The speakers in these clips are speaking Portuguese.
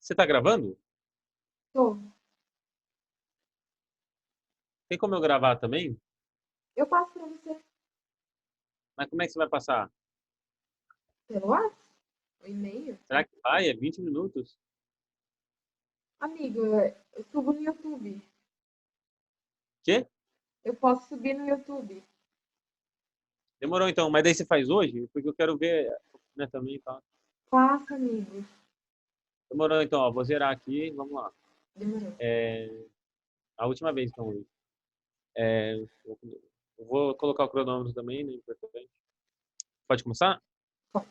Você está gravando? Tô. Tem como eu gravar também? Eu passo para você Mas como é que você vai passar? pelo WhatsApp, o e-mail. Será que vai? É 20 minutos? Amigo, eu subo no YouTube. Quê? Eu posso subir no YouTube. Demorou então. Mas daí você faz hoje? Porque eu quero ver, né, também, tá? Passa, amigo. Demorou então, ó. Vou zerar aqui. Vamos lá. Demorou. A última vez, então, hoje. É, eu vou colocar o cronômetro também, né? Importante. Pode começar? Pode.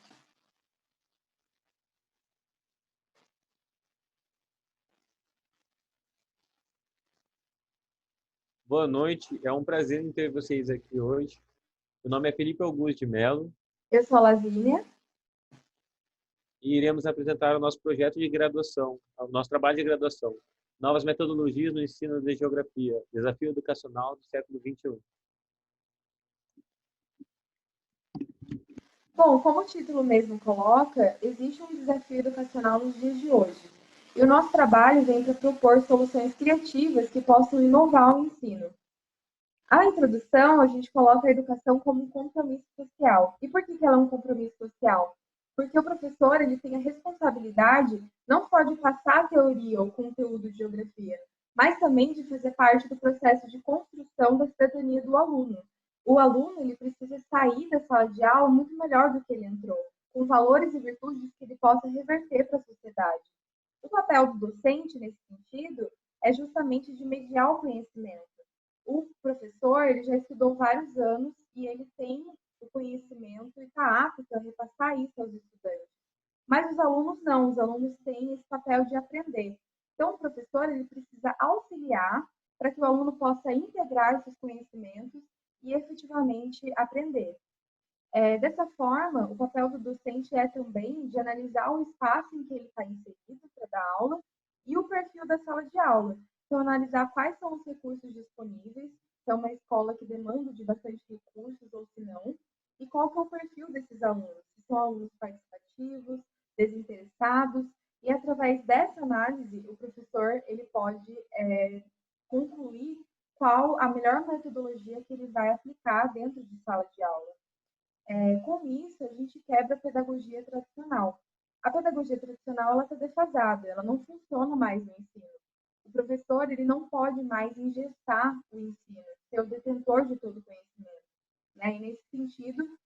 Boa noite. É um prazer em ter vocês aqui hoje. Meu nome é Felipe Augusto de Mello Eu sou a Lavínia. e iremos apresentar o nosso projeto de graduação, o nosso trabalho de graduação. Novas metodologias no ensino de geografia, desafio educacional do século XXI. Bom, como o título mesmo coloca, existe um desafio educacional nos dias de hoje. E o nosso trabalho vem para propor soluções criativas que possam inovar o ensino. A introdução, a gente coloca a educação como um compromisso social. E por que ela é um compromisso social? Porque o professor ele tem a responsabilidade não só de passar a teoria ou conteúdo de geografia, mas também de fazer parte do processo de construção da cidadania do aluno. O aluno ele precisa sair da sala de aula muito melhor do que ele entrou, com valores e virtudes que ele possa reverter para a sociedade. O papel do docente, nesse sentido, é justamente de mediar o conhecimento. O professor ele já estudou vários anos e ele tem o conhecimento e está apto a repassar isso aos estudantes. Mas os alunos não, os alunos têm esse papel de aprender. Então, o professor ele precisa auxiliar para que o aluno possa integrar esses conhecimentos e efetivamente aprender. Dessa forma, o papel do docente é também de analisar o espaço em que ele está inserido para dar aula e o perfil da sala de aula. Então, analisar quais são os recursos disponíveis, se é uma escola que demanda de bastante recursos ou se não, e qual que é o perfil desses alunos, se são alunos participativos, desinteressados, e através dessa análise, o professor ele pode concluir qual a melhor metodologia que ele vai aplicar dentro de sala de aula. Com isso, a gente quebra a pedagogia tradicional. A pedagogia tradicional ela está defasada, ela não funciona mais no ensino. O professor ele não pode mais engessar o ensino, ser o detentor de todo o conhecimento. Né? E nesse sentido,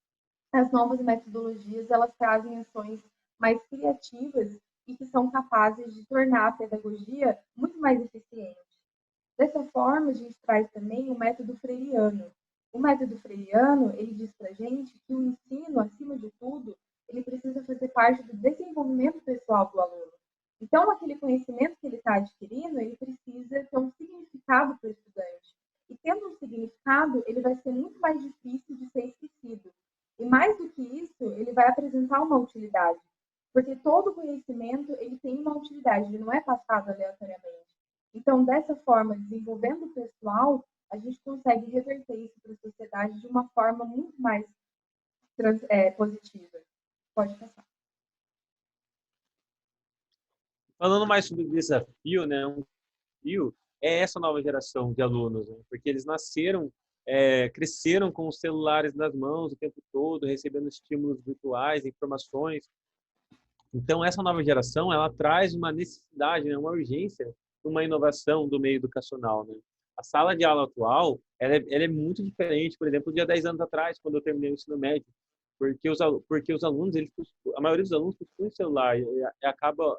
as novas metodologias elas trazem ações mais criativas e que são capazes de tornar a pedagogia muito mais eficiente. Dessa forma, a gente traz também o método freiriano. O método freiriano, ele diz para a gente que o ensino, acima de tudo, ele precisa fazer parte do desenvolvimento pessoal do aluno. Então, aquele conhecimento que ele está adquirindo, ele precisa ter um significado para o estudante. E tendo um significado, ele vai ser muito mais difícil de ser esquecido. E mais do que isso, ele vai apresentar uma utilidade. Porque todo conhecimento, ele tem uma utilidade, ele não é passado aleatoriamente. Então, dessa forma, desenvolvendo o pessoal, a gente consegue reverter isso para a sociedade de uma forma muito mais positiva. Pode passar. Falando mais sobre o desafio, né? Um desafio é essa nova geração de alunos, né? Porque eles nasceram, cresceram com os celulares nas mãos o tempo todo, recebendo estímulos virtuais, informações. Então, essa nova geração, ela traz uma necessidade, né, uma urgência, uma inovação do meio educacional, né? A sala de aula atual, ela é muito diferente, por exemplo, de há 10 anos atrás, quando eu terminei o ensino médio, porque os alunos, a maioria dos alunos possuem celular e acaba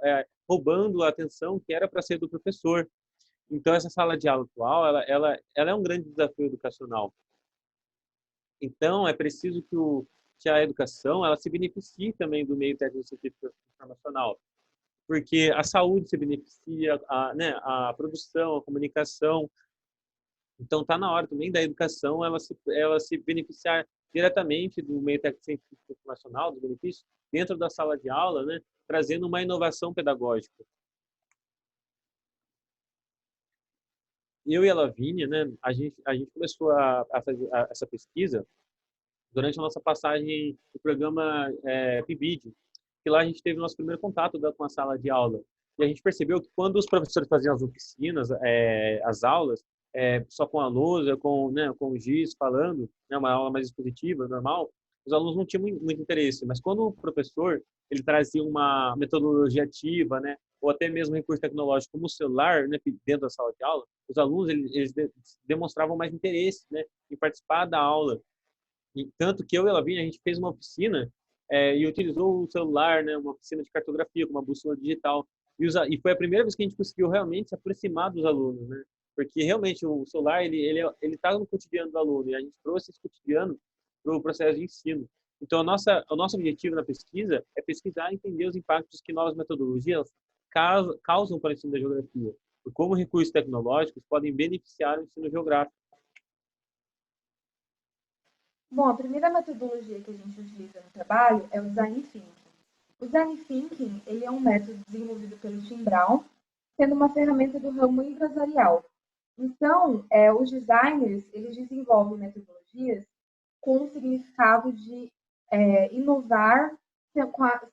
roubando a atenção que era para ser do professor. Então, essa sala de aula atual, ela é um grande desafio educacional. Então, é preciso que a educação ela se beneficie também do meio técnico-científico informacional, porque a saúde se beneficia, né, a produção, a comunicação. Então, está na hora também da educação ela se beneficiar diretamente do meio técnico-científico informacional, dos benefícios, dentro da sala de aula, né, trazendo uma inovação pedagógica. Eu e a Lavínia, né, a gente começou a fazer essa pesquisa durante a nossa passagem do programa PIBID, que lá a gente teve o nosso primeiro contato com a sala de aula. E a gente percebeu que quando os professores faziam as oficinas, as aulas, só com a lousa, com o giz falando, né, uma aula mais expositiva, normal, os alunos não tinham muito interesse. Mas quando o professor ele trazia uma metodologia ativa, né, ou até mesmo recurso tecnológico como o celular, né, dentro da sala de aula, os alunos eles demonstravam mais interesse, né, em participar da aula. E tanto que eu e a Lavínia, a gente fez uma oficina e utilizou o celular, né, uma oficina de cartografia, com uma bússola digital. E foi a primeira vez que a gente conseguiu realmente se aproximar dos alunos, né? Porque realmente o celular, ele tá no cotidiano do aluno, e a gente trouxe esse cotidiano para o processo de ensino. Então, o nosso objetivo na pesquisa é pesquisar e entender os impactos que novas metodologias causam para o ensino da geografia, e como recursos tecnológicos podem beneficiar o ensino geográfico. Bom, a primeira metodologia que a gente utiliza no trabalho é o Design Thinking. O Design Thinking ele é um método desenvolvido pelo Tim Brown, sendo uma ferramenta do ramo empresarial. Então, os designers eles desenvolvem metodologias com o significado de inovar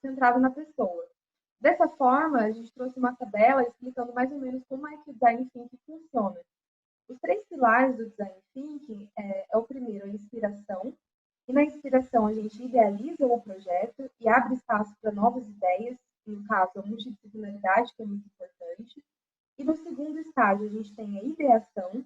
centrado na pessoa. Dessa forma, a gente trouxe uma tabela explicando mais ou menos como é que o Design Thinking funciona. Os três pilares do Design Thinking o primeiro, a inspiração. E na inspiração, a gente idealiza o projeto e abre espaço para novas ideias, no caso, a multidisciplinaridade, que é muito importante. E no segundo estágio, a gente tem a ideação.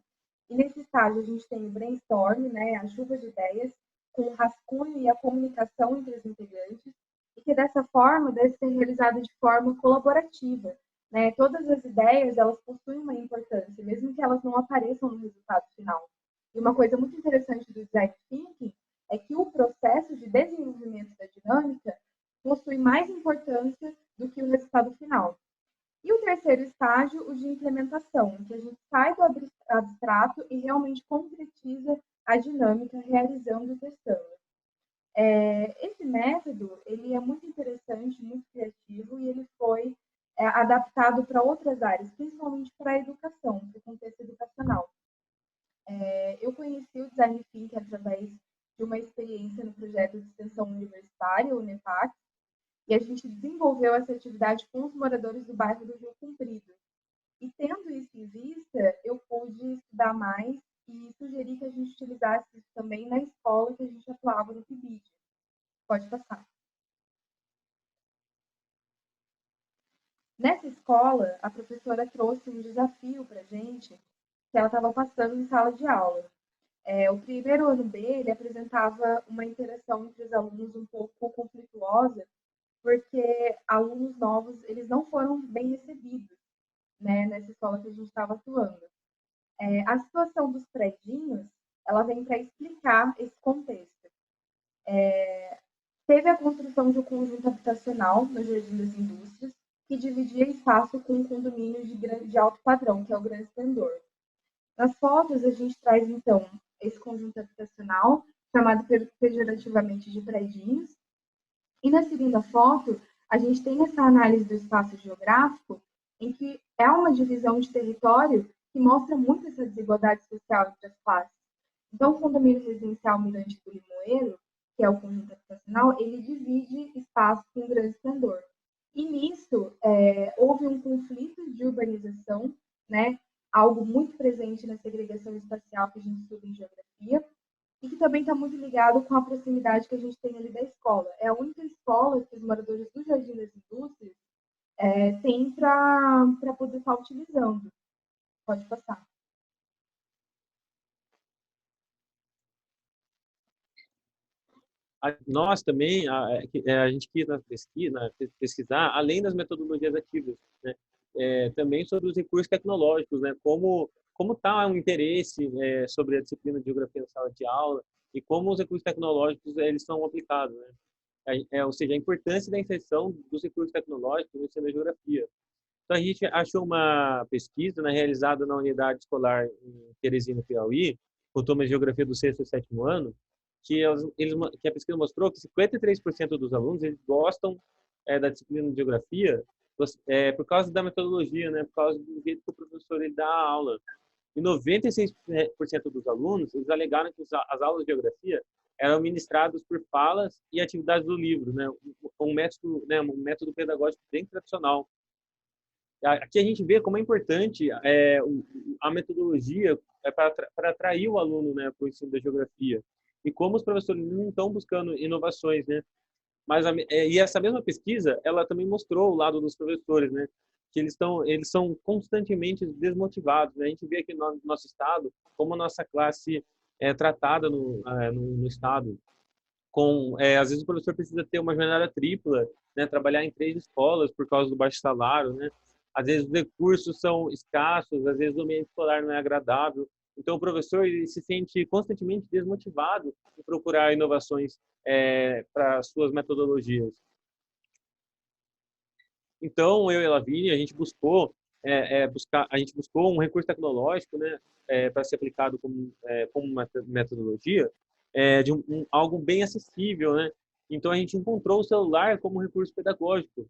E nesse estágio, a gente tem o brainstorm, né, a chuva de ideias, com o rascunho e a comunicação entre os integrantes. E que dessa forma deve ser realizado de forma colaborativa, né? Todas as ideias, elas possuem uma importância, mesmo que elas não apareçam no resultado final. E uma coisa muito interessante do Design Thinking é que o processo de desenvolvimento da dinâmica possui mais importância do que o resultado final. E o terceiro estágio, o de implementação, em que a gente sai do abstrato e realmente concretiza a dinâmica, realizando e testando. Esse método ele é muito interessante, muito criativo e ele foi adaptado para outras áreas, principalmente para a educação, para o contexto educacional. Eu conheci o Design Thinking através de uma experiência no projeto de extensão universitária, o NEPAC, e a gente desenvolveu essa atividade com os moradores do bairro do Rio Comprido. E tendo isso em vista, eu pude estudar mais e sugeri que a gente utilizasse isso também na escola que a gente atuava no PIBID. Pode passar. Nessa escola, a professora trouxe um desafio para a gente que ela estava passando em sala de aula. O primeiro ano B, ele apresentava uma interação entre os alunos um pouco conflituosa, porque alunos novos, eles não foram bem recebidos, né, nessa escola que a gente estava atuando. A situação dos predinhos, ela vem para explicar esse contexto. Teve a construção de um conjunto habitacional no Jardim das Indústrias, que dividia espaço com um condomínio de alto padrão, que é o Grande Esplendor. Nas fotos, a gente traz, então, esse conjunto habitacional, chamado pejorativamente de predinhos. E na segunda foto, a gente tem essa análise do espaço geográfico, em que é uma divisão de território que mostra muito essa desigualdade social entre as classes. Então, o condomínio residencial Mirante do Limoeiro, que é o conjunto habitacional, ele divide espaço com um Grande Esplendor. E nisso, houve um conflito de urbanização, né? Algo muito presente na segregação espacial que a gente estuda em geografia, e que também está muito ligado com a proximidade que a gente tem ali da escola. É a única escola que os moradores do Jardim das Indústrias têm para poder estar utilizando. Pode passar. Nós também, a gente quis pesquisar, além das metodologias ativas, né, também sobre os recursos tecnológicos, né, como está um interesse sobre a disciplina de geografia na sala de aula e como os recursos tecnológicos eles são aplicados, né? Ou seja, a importância da inserção dos recursos tecnológicos no ensino da geografia. Então, a gente achou uma pesquisa, né, realizada na unidade escolar em Teresina, Piauí, com turma de geografia do sexto e sétimo ano, que a pesquisa mostrou que 53% dos alunos eles gostam da disciplina de geografia por causa da metodologia, né, por causa do jeito que o professor ele dá a aula. E 96% dos alunos eles alegaram que as aulas de geografia eram ministradas por falas e atividades do livro, né, um método pedagógico bem tradicional. Aqui a gente vê como é importante a metodologia para atrair o aluno, né, para o ensino da geografia. E como os professores não estão buscando inovações, né? E essa mesma pesquisa, ela também mostrou o lado dos professores, né? Que eles são constantemente desmotivados, né? A gente vê aqui no nosso estado como a nossa classe é tratada no estado. Às vezes o professor precisa ter uma jornada tripla, né? Trabalhar em 3 escolas por causa do baixo salário, né? Às vezes os recursos são escassos, às vezes o ambiente escolar não é agradável. Então o professor ele se sente constantemente desmotivado em procurar inovações para suas metodologias. Então eu e a Lavínia a gente buscou um recurso tecnológico, né, para ser aplicado como metodologia, algo bem acessível, né? Então a gente encontrou o celular como recurso pedagógico.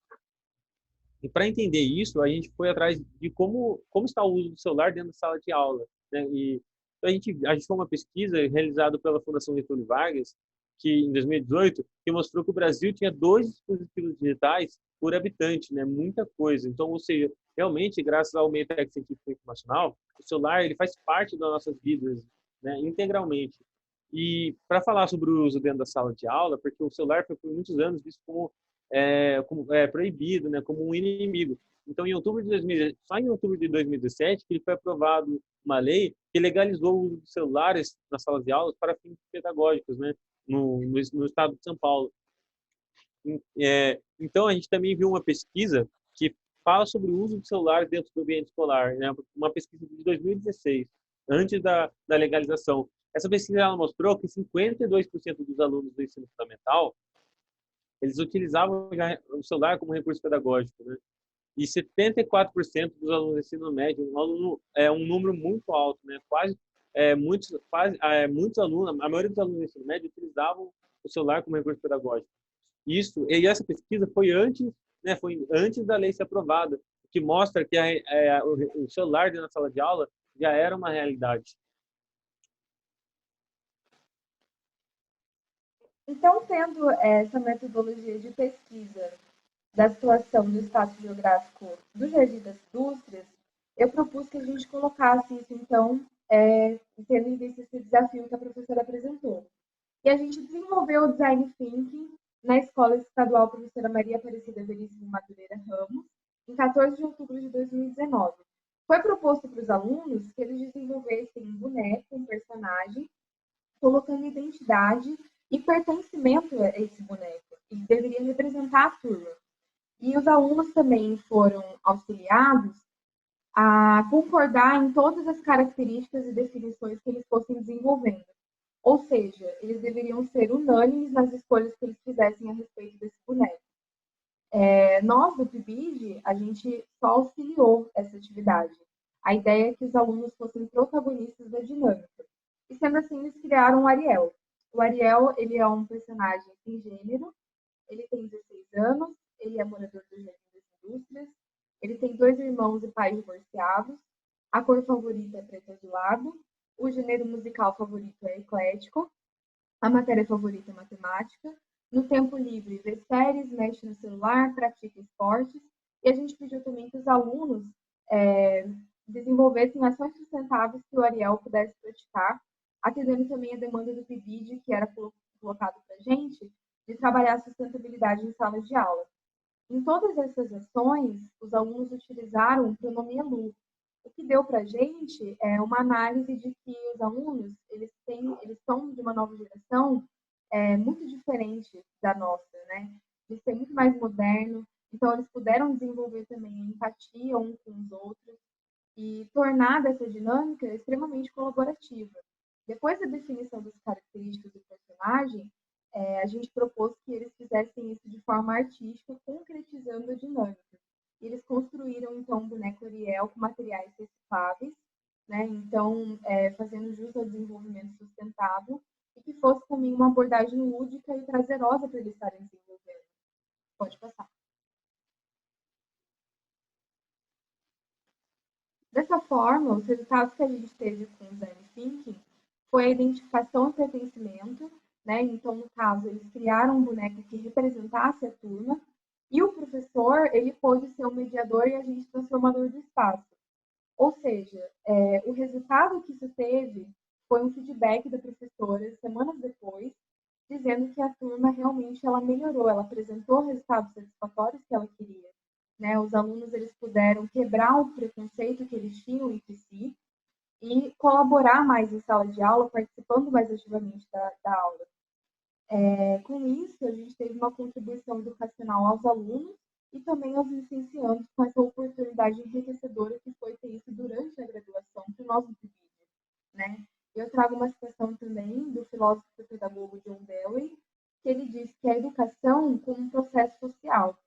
E para entender isso, a gente foi atrás de como está o uso do celular dentro da sala de aula, né? E então a gente foi uma pesquisa realizada pela Fundação Getúlio Vargas, que em 2018, que mostrou que o Brasil tinha 2 dispositivos digitais por habitante, né? Muita coisa. Então, ou seja, realmente, graças ao meio técnico científico e informacional, o celular ele faz parte das nossas vidas, né? Integralmente. E para falar sobre o uso dentro da sala de aula, porque o celular foi por muitos anos visto como proibido, né, como um inimigo. Então, só em outubro de 2017, que ele foi aprovado uma lei que legalizou o uso de celulares nas salas de aulas para fins pedagógicos, né, no estado de São Paulo. Então, a gente também viu uma pesquisa que fala sobre o uso do celular dentro do ambiente escolar, né, uma pesquisa de 2016, antes da legalização. Essa pesquisa ela mostrou que 52% dos alunos do ensino fundamental eles utilizavam já o celular como recurso pedagógico, né? E 74% dos alunos do ensino médio, um número muito alto, né? Muitos alunos, a maioria dos alunos do ensino médio utilizavam o celular como recurso pedagógico. E essa pesquisa foi antes, né? Foi antes da lei ser aprovada, o que mostra que o celular dentro da sala de aula já era uma realidade. Então, tendo essa metodologia de pesquisa da situação do espaço geográfico do Jardim das Indústrias, eu propus que a gente colocasse isso, então, tendo em vista esse desafio que a professora apresentou. E a gente desenvolveu o Design Thinking na Escola Estadual Professora Maria Aparecida Veríssimo Madureira Ramos, em 14 de outubro de 2019. Foi proposto para os alunos que eles desenvolvessem um boneco, um personagem, colocando identidade e pertencimento a esse boneco. Ele deveria representar a turma. E os alunos também foram auxiliados a concordar em todas as características e definições que eles fossem desenvolvendo. Ou seja, eles deveriam ser unânimes nas escolhas que eles fizessem a respeito desse boneco. Nós, do PIBID, a gente só auxiliou essa atividade. A ideia é que os alunos fossem protagonistas da dinâmica. E sendo assim, eles criaram o Ariel. O Ariel, ele é um personagem sem gênero, ele tem 16 anos, ele é morador do Jardim das Indústrias, ele tem 2 irmãos e pais divorciados, a cor favorita é preto azulado, o gênero musical favorito é eclético, a matéria favorita é matemática, no tempo livre vê séries, mexe no celular, pratica esportes, e a gente pediu também que os alunos desenvolvessem ações sustentáveis que o Ariel pudesse praticar, atendendo também a demanda do PIBID, que era colocado para a gente, de trabalhar a sustentabilidade em salas de aula. Em todas essas ações, os alunos utilizaram o pronome elu, o que deu para a gente é uma análise de que os alunos eles são de uma nova geração muito diferente da nossa, né? Eles têm muito mais moderno, então eles puderam desenvolver também a empatia uns com os outros e tornar dessa dinâmica extremamente colaborativa. Depois da definição das características do personagem, a gente propôs que eles fizessem isso de forma artística, concretizando a dinâmica. E eles construíram, então, um boneco Ariel com materiais recicláveis, né? Então, fazendo jus ao desenvolvimento sustentável, e que fosse também uma abordagem lúdica e prazerosa para eles estarem desenvolvendo. Pode passar. Dessa forma, os resultados que a gente teve com o Design Thinking foi a identificação e pertencimento, né? Então, no caso, eles criaram um boneco que representasse a turma E o professor, ele pôde ser o mediador e agente transformador do espaço. Ou seja, o resultado que isso teve foi um feedback da professora, semanas depois, dizendo que a turma realmente ela melhorou, ela apresentou resultados satisfatórios que ela queria. Né? Os alunos eles puderam quebrar o preconceito que eles tinham entre si e colaborar mais em sala de aula, participando mais ativamente da aula. Com isso, a gente teve uma contribuição educacional aos alunos e também aos licenciandos com essa oportunidade enriquecedora que foi ter isso durante a graduação para o nosso vídeo, né? Eu trago uma citação também do filósofo e pedagogo John Dewey, que ele diz que a educação como um processo social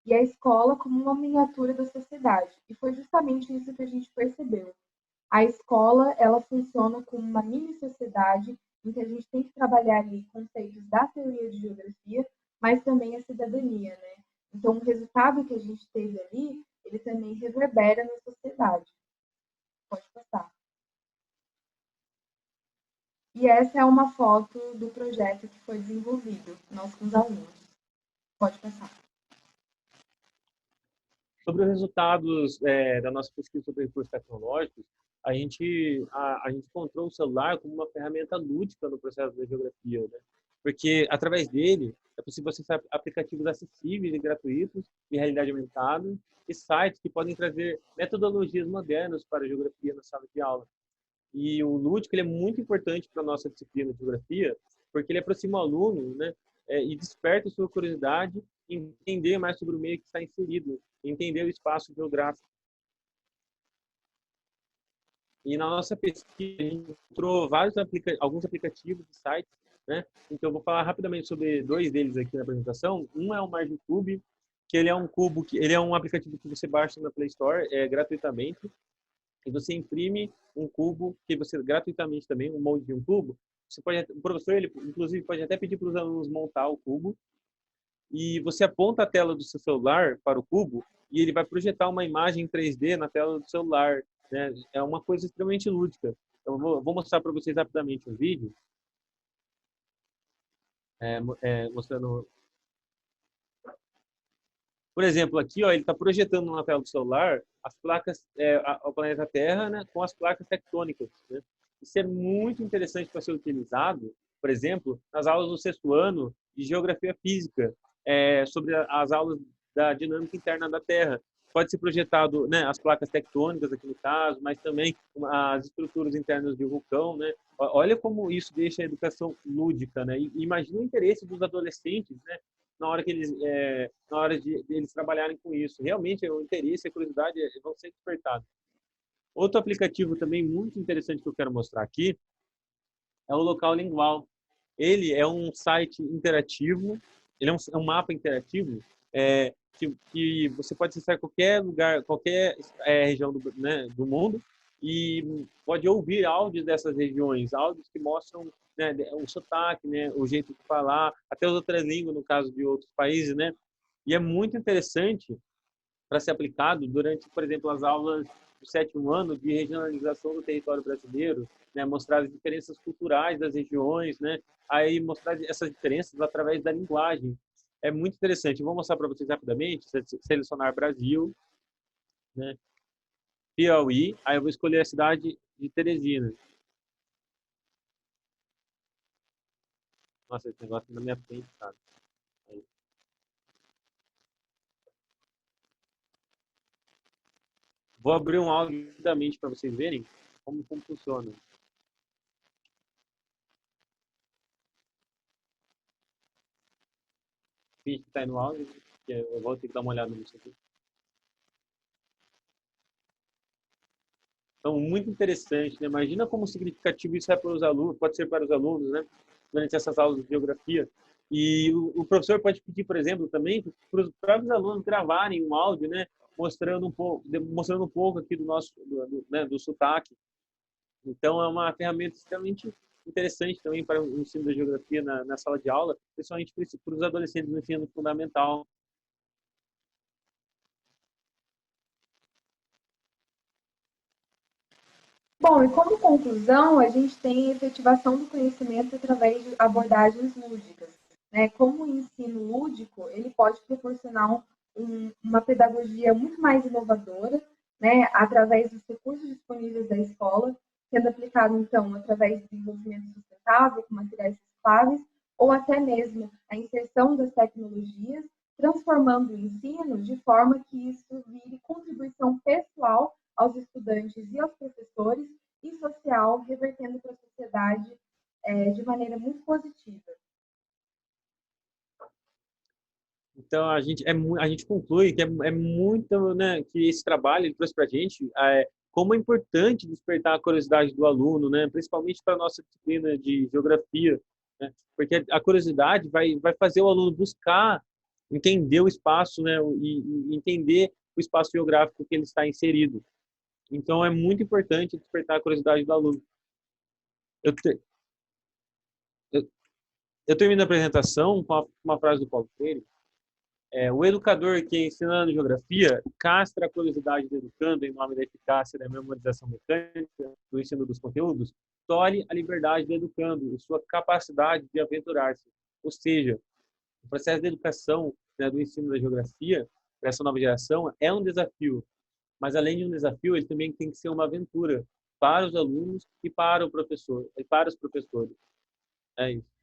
e a escola como uma miniatura da sociedade. E foi justamente isso que a gente percebeu. A escola, ela funciona como uma mini sociedade em que a gente tem que trabalhar ali conceitos da teoria de geografia, mas também a cidadania, né? Então, o resultado que a gente teve ali, ele também reverbera na sociedade. Pode passar. E essa é uma foto do projeto que foi desenvolvido, nós com os alunos. Pode passar. Sobre os resultados da nossa pesquisa sobre recursos tecnológicos, a gente encontrou o celular como uma ferramenta lúdica no processo da geografia, né? Porque através dele é possível acessar aplicativos acessíveis e gratuitos de realidade aumentada e sites que podem trazer metodologias modernas para a geografia na sala de aula. E o lúdico ele é muito importante para a nossa disciplina de geografia, porque ele aproxima o aluno, né, e desperta sua curiosidade em entender mais sobre o meio que está inserido, entender o espaço geográfico. E na nossa pesquisa, a gente encontrou alguns aplicativos e sites, né? Então, eu vou falar rapidamente sobre dois deles aqui na apresentação. Um é o MargenCube, que ele é um aplicativo que você baixa na Play Store gratuitamente, e você imprime um cubo que você gratuitamente também, um molde de um cubo. O professor, ele inclusive pode até pedir para os alunos montar o cubo, e você aponta a tela do seu celular para o cubo e ele vai projetar uma imagem em 3D na tela do celular, né? É uma coisa extremamente lúdica. Então, vou mostrar para vocês rapidamente um vídeo mostrando. Por exemplo, aqui, ó, ele está projetando na tela do celular as placas, o planeta Terra, né, com as placas tectônicas, né? Isso é muito interessante para ser utilizado, por exemplo, nas aulas do sexto ano de Geografia Física, sobre as aulas da dinâmica interna da Terra. Pode ser projetado, né, as placas tectônicas, aqui no caso, mas também as estruturas internas de um vulcão, né? Olha como isso deixa a educação lúdica, né? E imagina o interesse dos adolescentes, né, na hora de eles trabalharem com isso. Realmente, o interesse e a curiosidade vão ser despertados. Outro aplicativo também muito interessante que eu quero mostrar aqui é o Local Lingual. Ele é um site interativo, ele é um mapa interativo que você pode acessar qualquer lugar, qualquer região do mundo e pode ouvir áudios dessas regiões, áudios que mostram, né, o sotaque, né, o jeito de falar, até as outras línguas, no caso de outros países, né? E é muito interessante para ser aplicado durante, por exemplo, as aulas do sétimo ano de regionalização do território brasileiro, né? Mostrar as diferenças culturais das regiões, né? Aí mostrar essas diferenças através da linguagem. É muito interessante. Eu vou mostrar para vocês rapidamente, selecionar Brasil, né? Piauí, aí eu vou escolher a cidade de Teresina. Nossa, esse negócio na minha frente, cara. Aí. Vou abrir um áudio rapidamente para vocês verem como funciona. Finge que está aí no áudio, que eu vou ter que dar uma olhada nisso aqui. Então, muito interessante, né? Imagina como significativo isso é para os alunos, pode ser para os alunos, né? Durante essas aulas de geografia. E o professor pode pedir, por exemplo, também para os próprios alunos gravarem um áudio, né? Mostrando um pouco aqui do nosso, né? Do sotaque. Então, é uma ferramenta extremamente interessante também para o ensino da geografia na sala de aula, principalmente para os adolescentes no ensino fundamental. Bom, e como conclusão, a gente tem a efetivação do conhecimento através de abordagens lúdicas, né? Como o ensino lúdico, ele pode proporcionar uma pedagogia muito mais inovadora, né, através dos recursos disponíveis da escola, sendo aplicado, então, através do desenvolvimento sustentável, com materiais recicláveis, ou até mesmo a inserção das tecnologias, transformando o ensino de forma que isso vire contribuição pessoal aos estudantes e aos professores e social, revertendo para a sociedade de maneira muito positiva. Então a gente conclui que é muito, né, que esse trabalho ele trouxe para a gente como é importante despertar a curiosidade do aluno, né, principalmente para a nossa disciplina de geografia, né, porque a curiosidade vai fazer o aluno buscar entender o espaço, né, e entender o espaço geográfico que ele está inserido. Então é muito importante despertar a curiosidade do aluno. Eu, te, eu, eu termino a apresentação com uma frase do Paulo Freire. O educador que, ensinando geografia, castra a curiosidade do educando em nome da eficácia da memorização mecânica do ensino dos conteúdos, tolhe a liberdade do educando e sua capacidade de aventurar-se. Ou seja, o processo de educação, né, do ensino da geografia para essa nova geração é um desafio, mas além de um desafio, ele também tem que ser uma aventura para os alunos e para o professor, e para os professores. É isso.